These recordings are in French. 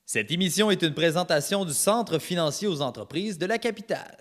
Cette émission est une présentation du Centre financier aux entreprises de la capitale.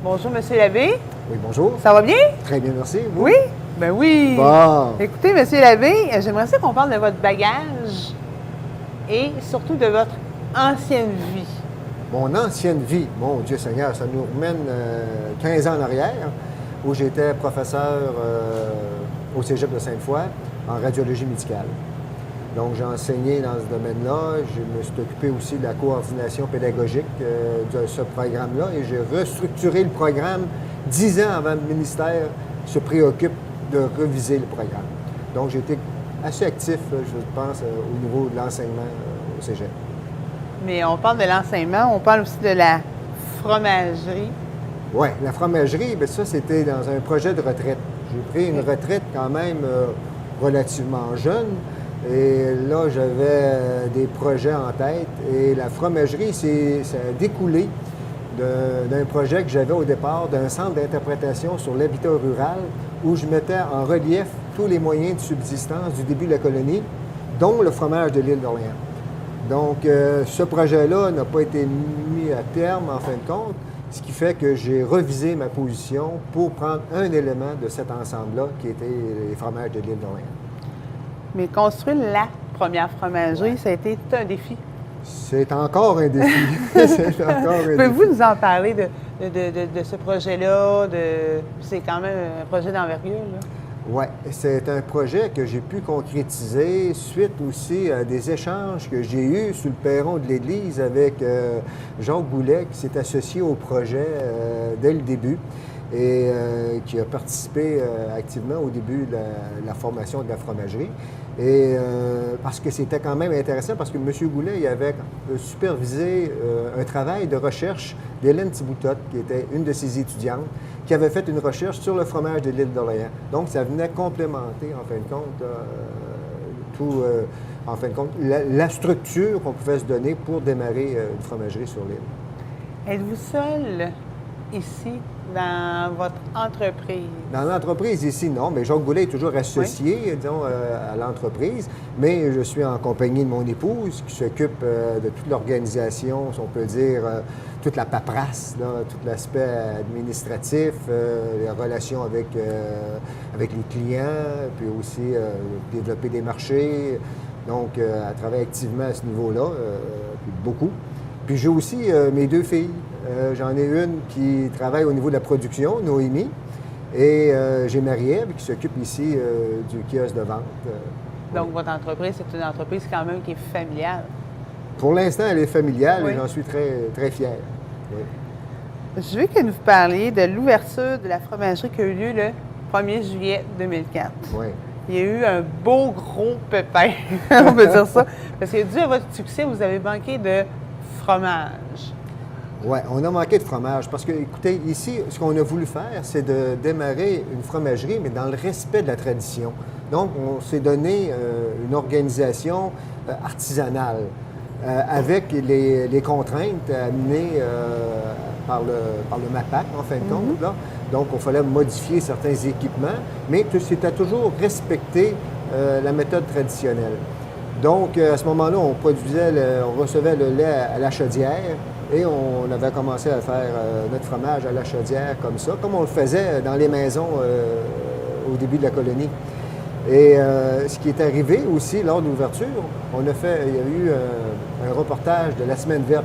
Bonjour, Monsieur l'abbé. Oui, bonjour. Ça va bien? Très bien, merci. Vous? Oui? Ben oui. Bon. Écoutez, Monsieur l'abbé, j'aimerais ça qu'on parle de votre bagage et surtout de votre ancienne vie. Mon ancienne vie, mon Dieu Seigneur, ça nous remène 15 ans en arrière, où j'étais professeur au Cégep de Sainte-Foy en radiologie médicale. Donc, j'ai enseigné dans ce domaine-là. Je me suis occupé aussi de la coordination pédagogique de ce programme-là et j'ai restructuré le programme 10 ans avant le ministère se préoccupe de reviser le programme. Donc, j'ai été assez actif, je pense, au niveau de l'enseignement au Cégep. Mais on parle de l'enseignement, on parle aussi de la fromagerie. Oui, la fromagerie, bien ça, c'était dans un projet de retraite. J'ai pris une retraite quand même relativement jeune. Et là, j'avais des projets en tête. Et la fromagerie, ça a découlé d'un projet que j'avais au départ, d'un centre d'interprétation sur l'habitat rural, où je mettais en relief tous les moyens de subsistance du début de la colonie, dont le fromage de l'île d'Orléans. Donc, ce projet-là n'a pas été mis à terme, en fin de compte, ce qui fait que j'ai revisé ma position pour prendre un élément de cet ensemble-là, qui était les fromages de l'île d'Orléans. Mais construire la première fromagerie, ça a été un défi. C'est encore un défi. C'est encore un défi. Pouvez-vous nous en parler de ce projet-là? C'est quand même un projet d'envergure, là. Oui, c'est un projet que j'ai pu concrétiser suite aussi à des échanges que j'ai eus sur le perron de l'Église avec Jacques Boulet, qui s'est associé au projet dès le début et qui a participé activement au début de la formation de la fromagerie. Et parce que c'était quand même intéressant, parce que M. Goulet il avait supervisé un travail de recherche d'Hélène Thiboutot, qui était une de ses étudiantes, qui avait fait une recherche sur le fromage de l'île d'Orléans. Donc, ça venait complémenter, en fin de compte, la structure qu'on pouvait se donner pour démarrer une fromagerie sur l'île. Êtes-vous seul ici dans votre entreprise? Dans l'entreprise ici, non, mais Jacques Goulet est toujours associé, disons, à l'entreprise, mais je suis en compagnie de mon épouse qui s'occupe de toute l'organisation, si on peut dire, toute la paperasse, là, tout l'aspect administratif, les relations avec les clients, puis aussi développer des marchés. Donc, elle travaille activement à ce niveau-là, puis beaucoup. Puis j'ai aussi mes deux filles. J'en ai une qui travaille au niveau de la production, Noémie, et j'ai Marie-Ève qui s'occupe ici du kiosque de vente. Donc, votre entreprise, c'est une entreprise quand même qui est familiale. Pour l'instant, elle est familiale Oui. et j'en suis très, très fier. Oui. Je veux que vous parliez de l'ouverture de la fromagerie qui a eu lieu le 1er juillet 2004. Oui. Il y a eu un beau gros pépin, on peut dire ça, parce que dû à votre succès, vous avez manqué de fromage. Oui, on a manqué de fromage parce que, écoutez, ici, ce qu'on a voulu faire, c'est de démarrer une fromagerie, mais dans le respect de la tradition. Donc, on s'est donné une organisation artisanale avec les contraintes amenées par le MAPAC, en fin de compte. Là. Donc, il fallait modifier certains équipements, mais c'était toujours respecter la méthode traditionnelle. Donc, à ce moment-là, on recevait le lait à la chaudière et on avait commencé à faire notre fromage à la chaudière comme ça, comme on le faisait dans les maisons au début de la colonie. Et ce qui est arrivé aussi lors de l'ouverture, il y a eu un reportage de la Semaine verte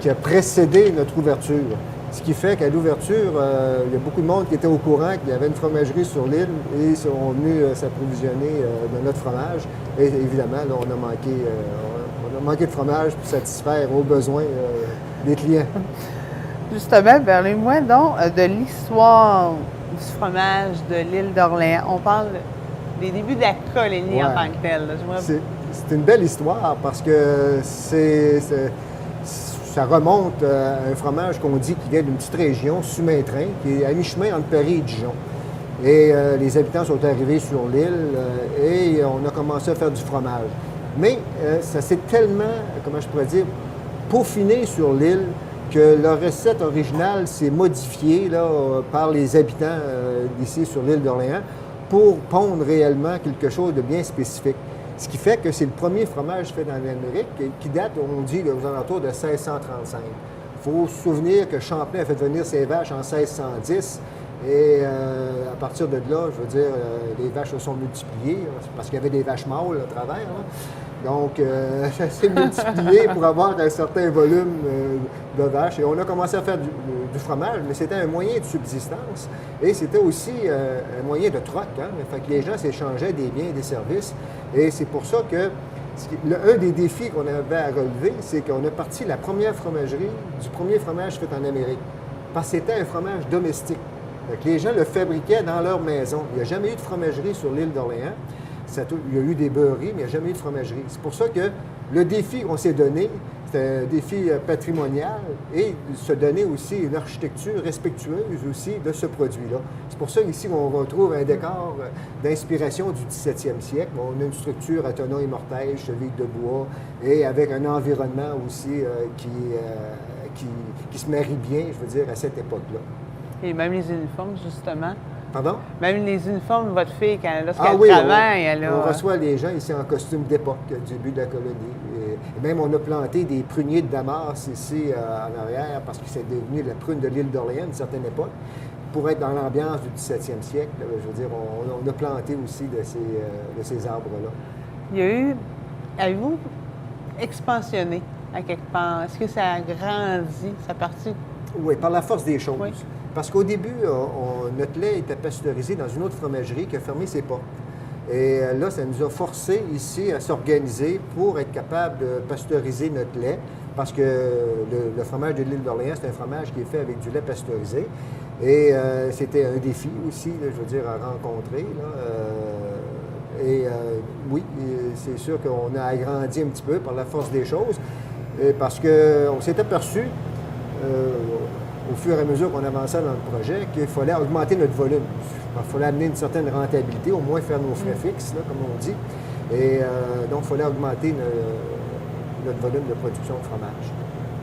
qui a précédé notre ouverture. Ce qui fait qu'à l'ouverture, il y a beaucoup de monde qui était au courant qu'il y avait une fromagerie sur l'île et ils sont venus s'approvisionner de notre fromage. Et évidemment, là, on a manquer de fromage pour satisfaire aux besoins des clients. Justement, parlez-moi donc de l'histoire du fromage de l'île d'Orléans. On parle des débuts de la colonie en tant que telle. C'est une belle histoire parce que ça remonte à un fromage qu'on dit qui vient d'une petite région, Sumaintrin, qui est à mi-chemin entre Paris et Dijon. Et les habitants sont arrivés sur l'île et on a commencé à faire du fromage. Mais ça s'est tellement, comment je pourrais dire, peaufiné sur l'île que la recette originale s'est modifiée là, par les habitants d'ici sur l'île d'Orléans pour pondre réellement quelque chose de bien spécifique. Ce qui fait que c'est le premier fromage fait dans l'Amérique qui date, on dit, aux alentours de 1635. Il faut se souvenir que Champlain a fait venir ses vaches en 1610 et à partir de là, je veux dire, les vaches se sont multipliées parce qu'il y avait des vaches mâles à travers. Là. Donc, ça s'est multiplié pour avoir un certain volume de vaches. Et on a commencé à faire du fromage, mais c'était un moyen de subsistance et c'était aussi un moyen de troc. Hein? Fait que les gens s'échangeaient des biens et des services. Et c'est pour ça que un des défis qu'on avait à relever, c'est qu'on a parti la première fromagerie du premier fromage fait en Amérique. Parce que c'était un fromage domestique. Donc, les gens le fabriquaient dans leur maison. Il n'y a jamais eu de fromagerie sur l'île d'Orléans. Il y a eu des beurreries, mais il n'y a jamais eu de fromagerie. C'est pour ça que le défi qu'on s'est donné, c'est un défi patrimonial et se donner aussi une architecture respectueuse aussi de ce produit-là. C'est pour ça qu'ici, on retrouve un décor d'inspiration du 17e siècle. On a une structure à tonneaux et mortail, chevilles de bois et avec un environnement aussi qui se marie bien, je veux dire, à cette époque-là. Et même les uniformes, justement. Pardon? Même les uniformes de votre fille, lorsqu'elle travaille, elle a... On reçoit les gens ici en costume d'époque du début de la colonie. Et même on a planté des pruniers de damas ici en arrière parce que c'est devenu la prune de l'île d'Orléans à une certaine époque. Pour être dans l'ambiance du 17e siècle, je veux dire, on a planté aussi de ces arbres-là. Il y a eu... Avez-vous expansionné à quelque part? Est-ce que ça a grandi, sa partie? Oui, par la force des choses. Oui. Parce qu'au début, notre lait était pasteurisé dans une autre fromagerie qui a fermé ses portes. Et là, ça nous a forcé ici à s'organiser pour être capable de pasteuriser notre lait, parce que le fromage de l'île d'Orléans, c'est un fromage qui est fait avec du lait pasteurisé. Et c'était un défi aussi, là, je veux dire, à rencontrer. Oui, c'est sûr qu'on a agrandi un petit peu par la force des choses, parce qu'on s'est aperçu au fur et à mesure qu'on avançait dans le projet, qu'il fallait augmenter notre volume. Il fallait amener une certaine rentabilité, au moins faire nos frais fixes, là, comme on dit. Et donc, il fallait augmenter notre volume de production de fromage.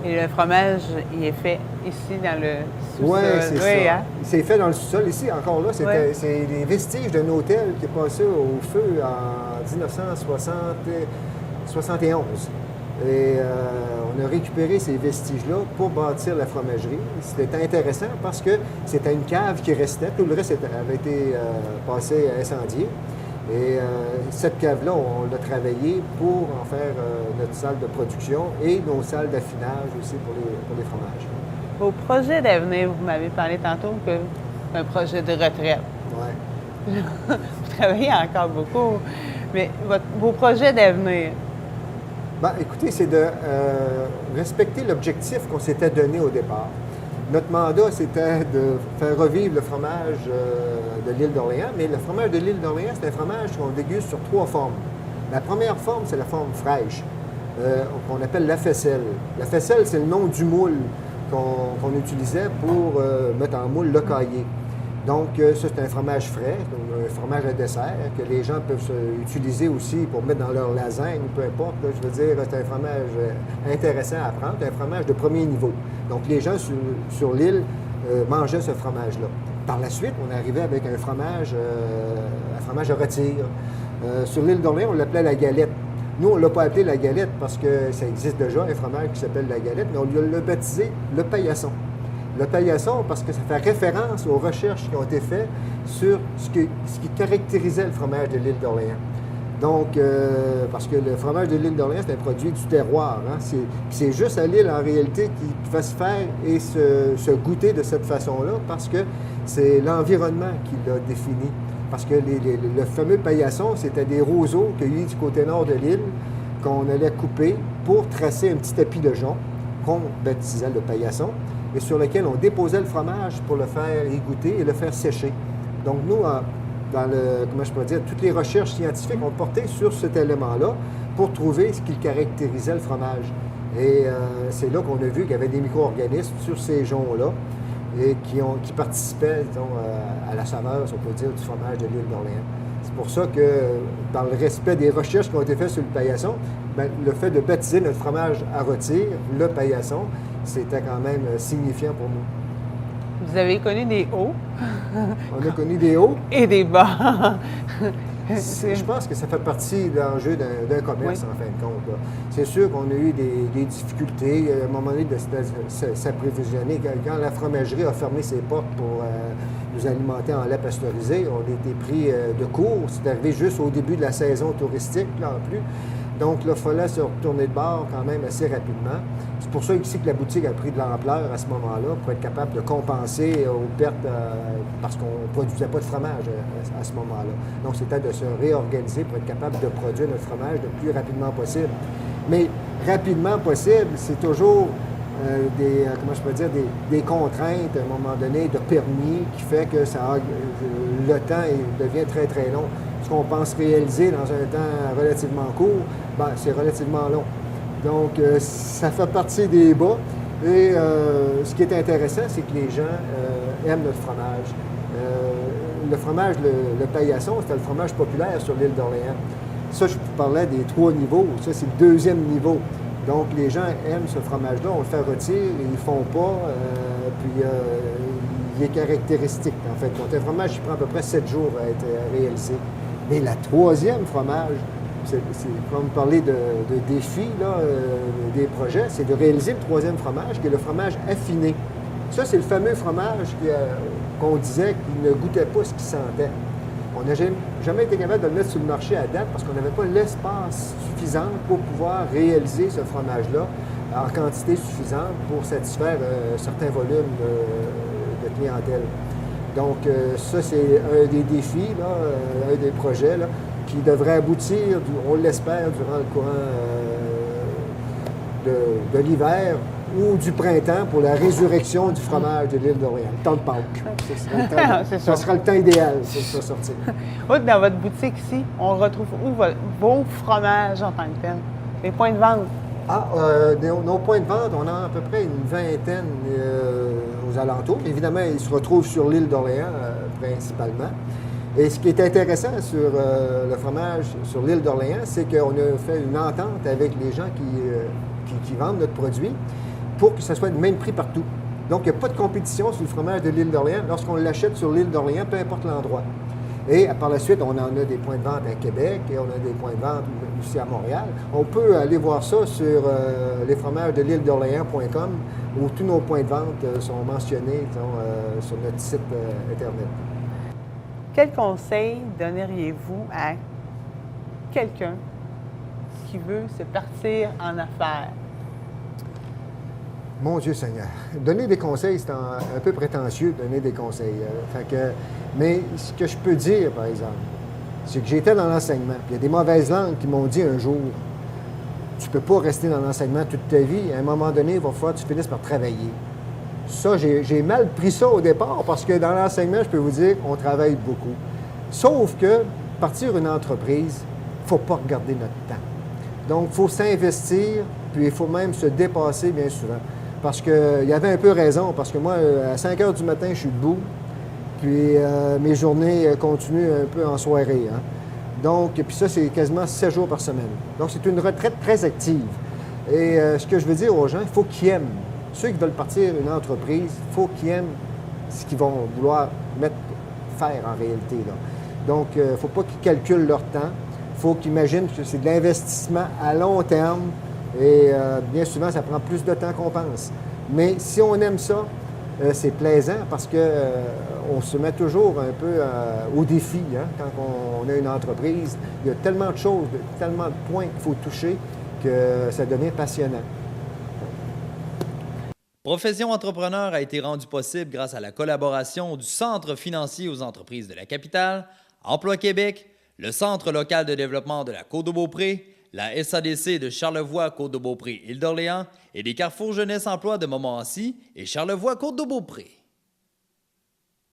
Et le fromage, il est fait ici dans le sous-sol? Oui, c'est ça. Hein? C'est fait dans le sous-sol. Ici, encore là, c'est des vestiges d'un hôtel qui est passé au feu en 1971. Et on a récupéré ces vestiges-là pour bâtir la fromagerie. C'était intéressant parce que c'était une cave qui restait. Tout le reste avait été passé incendié. Et cette cave-là, on l'a travaillée pour en faire notre salle de production et nos salles d'affinage aussi pour les fromages. Vos projets d'avenir, vous m'avez parlé tantôt que c'est un projet de retraite. Oui. Vous travaillez encore beaucoup, mais vos projets d'avenir? Bien, écoutez, c'est de respecter l'objectif qu'on s'était donné au départ. Notre mandat, c'était de faire revivre le fromage de l'île d'Orléans, mais le fromage de l'île d'Orléans, c'est un fromage qu'on déguste sur 3 formes. La première forme, c'est la forme fraîche, qu'on appelle la faisselle. La faisselle, c'est le nom du moule qu'on utilisait pour mettre en moule le caillé. Donc, ça, c'est un fromage frais, un fromage à dessert que les gens peuvent utiliser aussi pour mettre dans leur lasagne, peu importe. Là, je veux dire, c'est un fromage intéressant à prendre, un fromage de premier niveau. Donc, les gens sur l'île mangeaient ce fromage-là. Par la suite, on est arrivé avec un fromage à rôtir. Sur l'île d'Orléans, on l'appelait la galette. Nous, on ne l'a pas appelé la galette parce que ça existe déjà, un fromage qui s'appelle la galette, mais on l'a baptisé le paillasson. Le paillasson, parce que ça fait référence aux recherches qui ont été faites sur ce qui caractérisait le fromage de l'île d'Orléans. Donc, parce que le fromage de l'île d'Orléans, c'est un produit du terroir. Hein? C'est juste à l'île, en réalité, qui va se faire et se goûter de cette façon-là, parce que c'est l'environnement qui l'a défini. Parce que le fameux paillasson, c'était des roseaux cueillis du côté nord de l'île, qu'on allait couper pour tracer un petit tapis de jonc qu'on baptisait le paillasson et sur lequel on déposait le fromage pour le faire égoutter et le faire sécher. Donc nous, comment je pourrais dire, toutes les recherches scientifiques ont porté sur cet élément-là pour trouver ce qui caractérisait le fromage. Et c'est là qu'on a vu qu'il y avait des micro-organismes sur ces joncs-là et qui participaient, disons, à la saveur, si on peut dire, du fromage de l'île d'Orléans. C'est pour ça que, dans le respect des recherches qui ont été faites sur le paillasson, bien, le fait de baptiser notre fromage à rôtir, le paillasson, c'était quand même signifiant pour nous. Vous avez connu des hauts. On a connu des hauts. Et des bas. Je pense que ça fait partie de l'enjeu d'un commerce, en fin de compte. Là. C'est sûr qu'on a eu des difficultés, à un moment donné, de s'approvisionner. Quand la fromagerie a fermé ses portes pour nous alimenter en lait pasteurisé, on a été pris de court. C'est arrivé juste au début de la saison touristique, là, en plus. Donc, là, il fallait se retourner de bord quand même assez rapidement. C'est pour ça ici que la boutique a pris de l'ampleur à ce moment-là, pour être capable de compenser aux pertes, parce qu'on ne produisait pas de fromage à ce moment-là. Donc, c'était de se réorganiser pour être capable de produire notre fromage le plus rapidement possible. Mais rapidement possible, c'est toujours des contraintes, à un moment donné, de permis qui fait que le temps devient très, très long. Ce qu'on pense réaliser dans un temps relativement court, ben, c'est relativement long. Donc, ça fait partie des bas. Et ce qui est intéressant, c'est que les gens aiment notre fromage. Le fromage, le paillasson, c'était le fromage populaire sur l'île d'Orléans. Ça, je vous parlais des 3 niveaux. Ça, c'est le 2e niveau. Donc, les gens aiment ce fromage-là. On le fait rôtir, ils ne font pas. Puis, il est caractéristique, en fait. Donc, un fromage qui prend à peu près 7 jours à être réalisé. Mais la 3e fromage, c'est comme parler de défis, là, des projets, c'est de réaliser le 3e fromage, qui est le fromage affiné. Ça, c'est le fameux fromage qu'on disait qu'il ne goûtait pas ce qu'il sentait. On n'a jamais été capable de le mettre sur le marché à date parce qu'on n'avait pas l'espace suffisant pour pouvoir réaliser ce fromage-là en quantité suffisante pour satisfaire certains volumes de clientèle. Donc, ça, c'est un des défis, là, un des projets là, qui devrait aboutir, on l'espère, durant le courant de l'hiver ou du printemps pour la résurrection du fromage de l'île d'Orléans, le temps de Pâques. Ça sera le temps idéal pour ça sortir. Dans votre boutique ici, on retrouve où vos fromages en tant que tel? Les points de vente? Nos points de vente, on a à peu près une vingtaine aux alentours. Évidemment, ils se retrouvent sur l'île d'Orléans principalement. Et ce qui est intéressant sur le fromage sur l'île d'Orléans, c'est qu'on a fait une entente avec les gens qui vendent notre produit pour que ce soit le même prix partout. Donc, il n'y a pas de compétition sur le fromage de l'île d'Orléans lorsqu'on l'achète sur l'île d'Orléans, peu importe l'endroit. Et par la suite, on en a des points de vente à Québec et on a des points de vente aussi à Montréal. On peut aller voir ça sur lesfromagesdelîledorléans.com où tous nos points de vente sont mentionnés sur notre site Internet. Quel conseil donneriez-vous à quelqu'un qui veut se partir en affaires? Mon Dieu Seigneur, donner des conseils, c'est un peu prétentieux de donner des conseils. Mais ce que je peux dire, par exemple, c'est que j'étais dans l'enseignement. Puis il y a des mauvaises langues qui m'ont dit un jour, tu ne peux pas rester dans l'enseignement toute ta vie. À un moment donné, il va falloir que tu finisses par travailler. Ça, j'ai mal pris ça au départ parce que dans l'enseignement, je peux vous dire qu'on travaille beaucoup. Sauf que partir une entreprise, il ne faut pas regarder notre temps. Donc, il faut s'investir, puis il faut même se dépasser bien souvent. Parce qu'il y avait un peu raison, parce que moi, à 5 heures du matin, je suis debout, puis mes journées continuent un peu en soirée. Hein. Donc, puis ça, c'est quasiment 7 jours par semaine. Donc, c'est une retraite très active. Et ce que je veux dire aux gens, il faut qu'ils aiment. Ceux qui veulent partir une entreprise, il faut qu'ils aiment ce qu'ils vont vouloir faire en réalité. Là. Donc, il ne faut pas qu'ils calculent leur temps. Il faut qu'ils imaginent que c'est de l'investissement à long terme. Et bien souvent, ça prend plus de temps qu'on pense. Mais si on aime ça, c'est plaisant parce qu'on se met toujours un peu au défi hein, quand on a une entreprise. Il y a tellement de choses, tellement de points qu'il faut toucher que ça devient passionnant. Profession entrepreneur a été rendue possible grâce à la collaboration du Centre financier aux entreprises de la capitale, Emploi Québec, le Centre local de développement de la Côte-de-Beaupré, la SADC de Charlevoix, Côte-de-Beaupré, Île d'Orléans et les carrefours Jeunesse Emploi de Montmorency et Charlevoix, Côte-de-Beaupré.